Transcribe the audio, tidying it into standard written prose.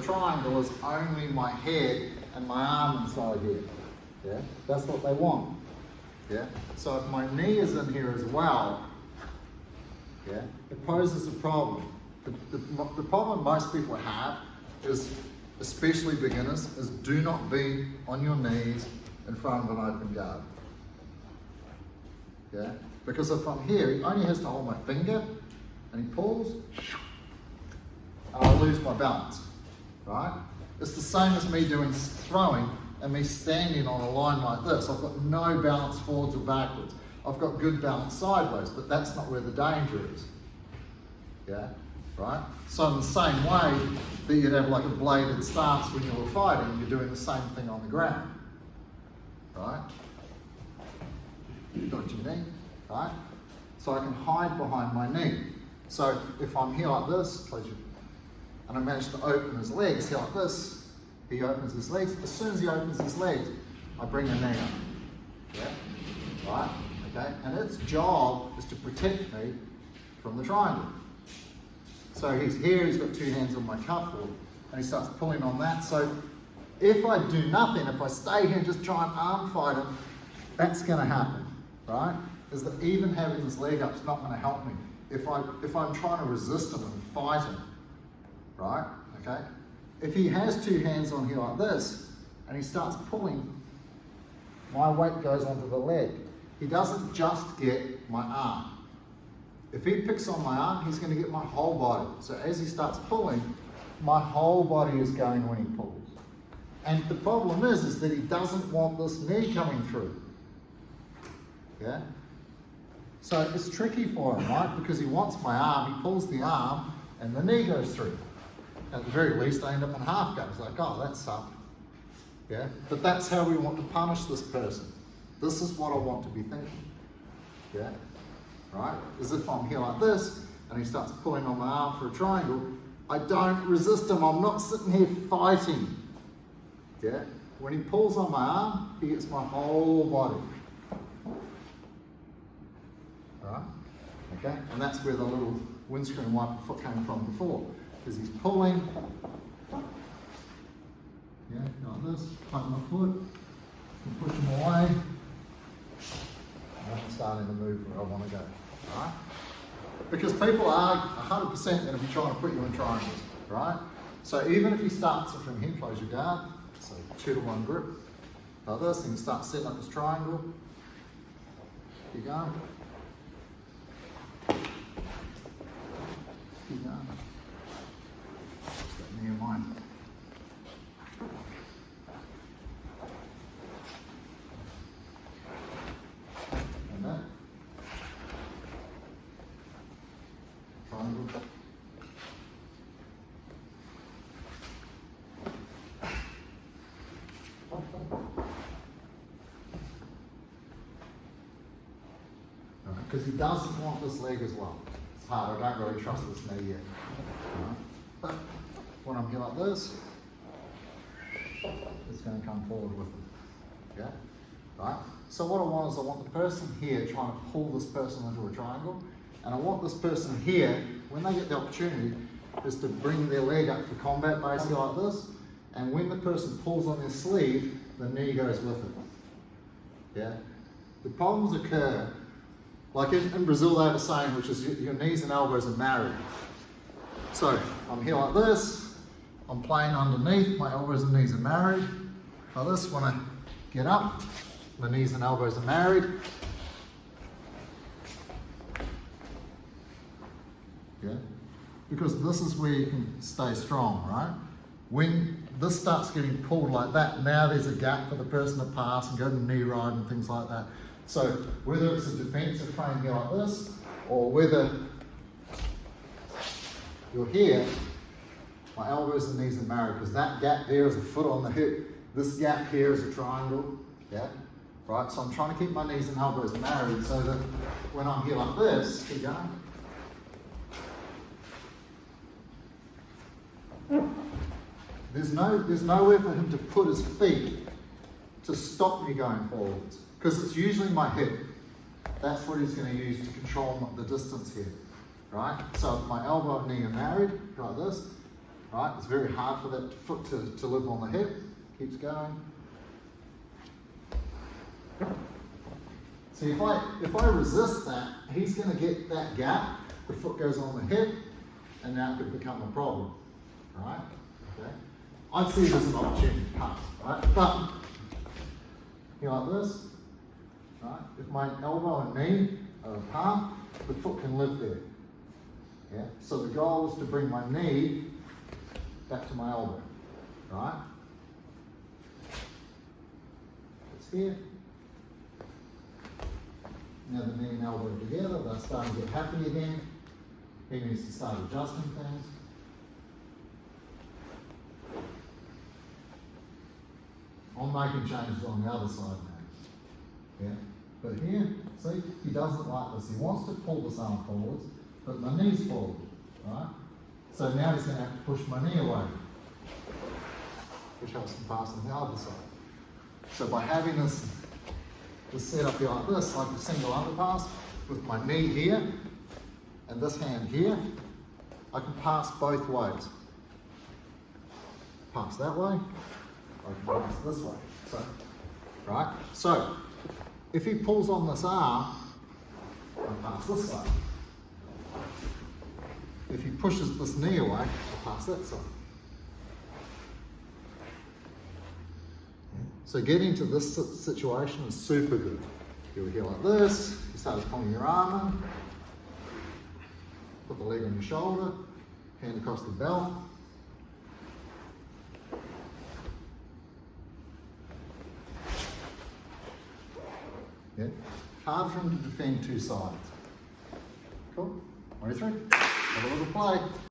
triangle is only my head and my arm inside here. Yeah, that's what they want. Yeah, so if my knee is in here as well, yeah, it poses a problem. The problem most people have is, especially beginners, is do not be on your knees in front of an open guard. Yeah, because if I'm here, he only has to hold my finger and he pulls, and I lose my balance, right? It's the same as me doing throwing and me standing on a line like this. I've got no balance forwards or backwards. I've got good balance sideways, but that's not where the danger is. Yeah, right? So in the same way that you'd have like a bladed stance when you were fighting, you're doing the same thing on the ground, right? You've got your knee, right? So I can hide behind my knee. So if I'm here like this, and I manage to open his legs here like this, he opens his legs. As soon as he opens his legs, I bring the knee up. Yeah? Right? Okay? And its job is to protect me from the triangle. So he's here, he's got two hands on my cuff, and he starts pulling on that. So if I do nothing, if I stay here and just try and arm fight him, that's going to happen. Right? Is that even having his leg up is not going to help me. If I'm trying to resist him and fight him, right? Okay? If he has two hands on here like this, and he starts pulling, my weight goes onto the leg. He doesn't just get my arm. If he picks on my arm, he's going to get my whole body. So as he starts pulling, my whole body is going when he pulls. And the problem is that he doesn't want this knee coming through. Yeah? So it's tricky for him, right? Because he wants my arm, he pulls the arm, and the knee goes through. At the very least, I end up in half guard. It's like, oh, that sucked. Yeah? But that's how we want to punish this person. This is what I want to be thinking. Yeah? Right? As if I'm here like this, and he starts pulling on my arm for a triangle, I don't resist him. I'm not sitting here fighting. Yeah? When he pulls on my arm, he gets my whole body. Right? Okay? And that's where the little windscreen wiper foot came from before. Because he's pulling, yeah, like this, plant my foot, and push him away, and I'm starting to move where I want to go, right? Because people are 100% going to be trying to put you in triangles, right? So even if he starts it from here, close your guard, so 2-to-1 grip, like this, and you start setting up his triangle, keep going. Keep going. Near mine. And that. Triangle. Because he doesn't want this leg as well. It's hard, I don't really trust this knee yet. But when I'm here like this, it's going to come forward with it. Yeah? Right? So what I want is I want the person here trying to pull this person into a triangle, and I want this person here, when they get the opportunity, is to bring their leg up for combat, basically like this, and when the person pulls on their sleeve, the knee goes with it. Yeah? The problems occur, like in Brazil they have a saying, which is your knees and elbows are married. So I'm here like this, I'm playing underneath, my elbows and knees are married. Like this, when I get up, my knees and elbows are married. Yeah? Because this is where you can stay strong, right? When this starts getting pulled like that, now there's a gap for the person to pass and go to knee ride and things like that. So whether it's a defensive frame here like this, or whether you're here, my elbows and knees are married, because that gap there is a foot on the hip. This gap here is a triangle, yeah? Right, so I'm trying to keep my knees and elbows married so that when I'm here like this, keep going. There's nowhere for him to put his feet to stop me going forwards, because it's usually my hip. That's what he's going to use to control the distance here, right? So if my elbow and knee are married, like this, right? It's very hard for that foot to live on the hip. Keeps going. See, if I resist that, he's going to get that gap. The foot goes on the hip, and now it could become a problem, right? Okay. I'd see this as an opportunity to pass, right? But here like this, right? If my elbow and knee are apart, the foot can live there. Yeah. So the goal is to bring my knee back to my elbow, right? It's here. Now the knee and elbow are together, they're starting to get happy again. He needs to start adjusting things. I'm making changes on the other side now. Yeah. But here, see, he doesn't like this. He wants to pull this arm forwards, but my knee's forward, right? So now he's going to have to push my knee away, which helps him pass on the other side. So by having this set up here like this, like a single underpass, with my knee here and this hand here, I can pass both ways. Pass that way, or I can pass this way. So, right? So, if he pulls on this arm, I pass this side. If he pushes this knee away, I pass that side. So getting to this situation is super good. You're here like this, you start pulling your arm in, put the leg on your shoulder, hand across the belt. Yeah. Hard for him to defend two sides. Cool. 23. Have a little play.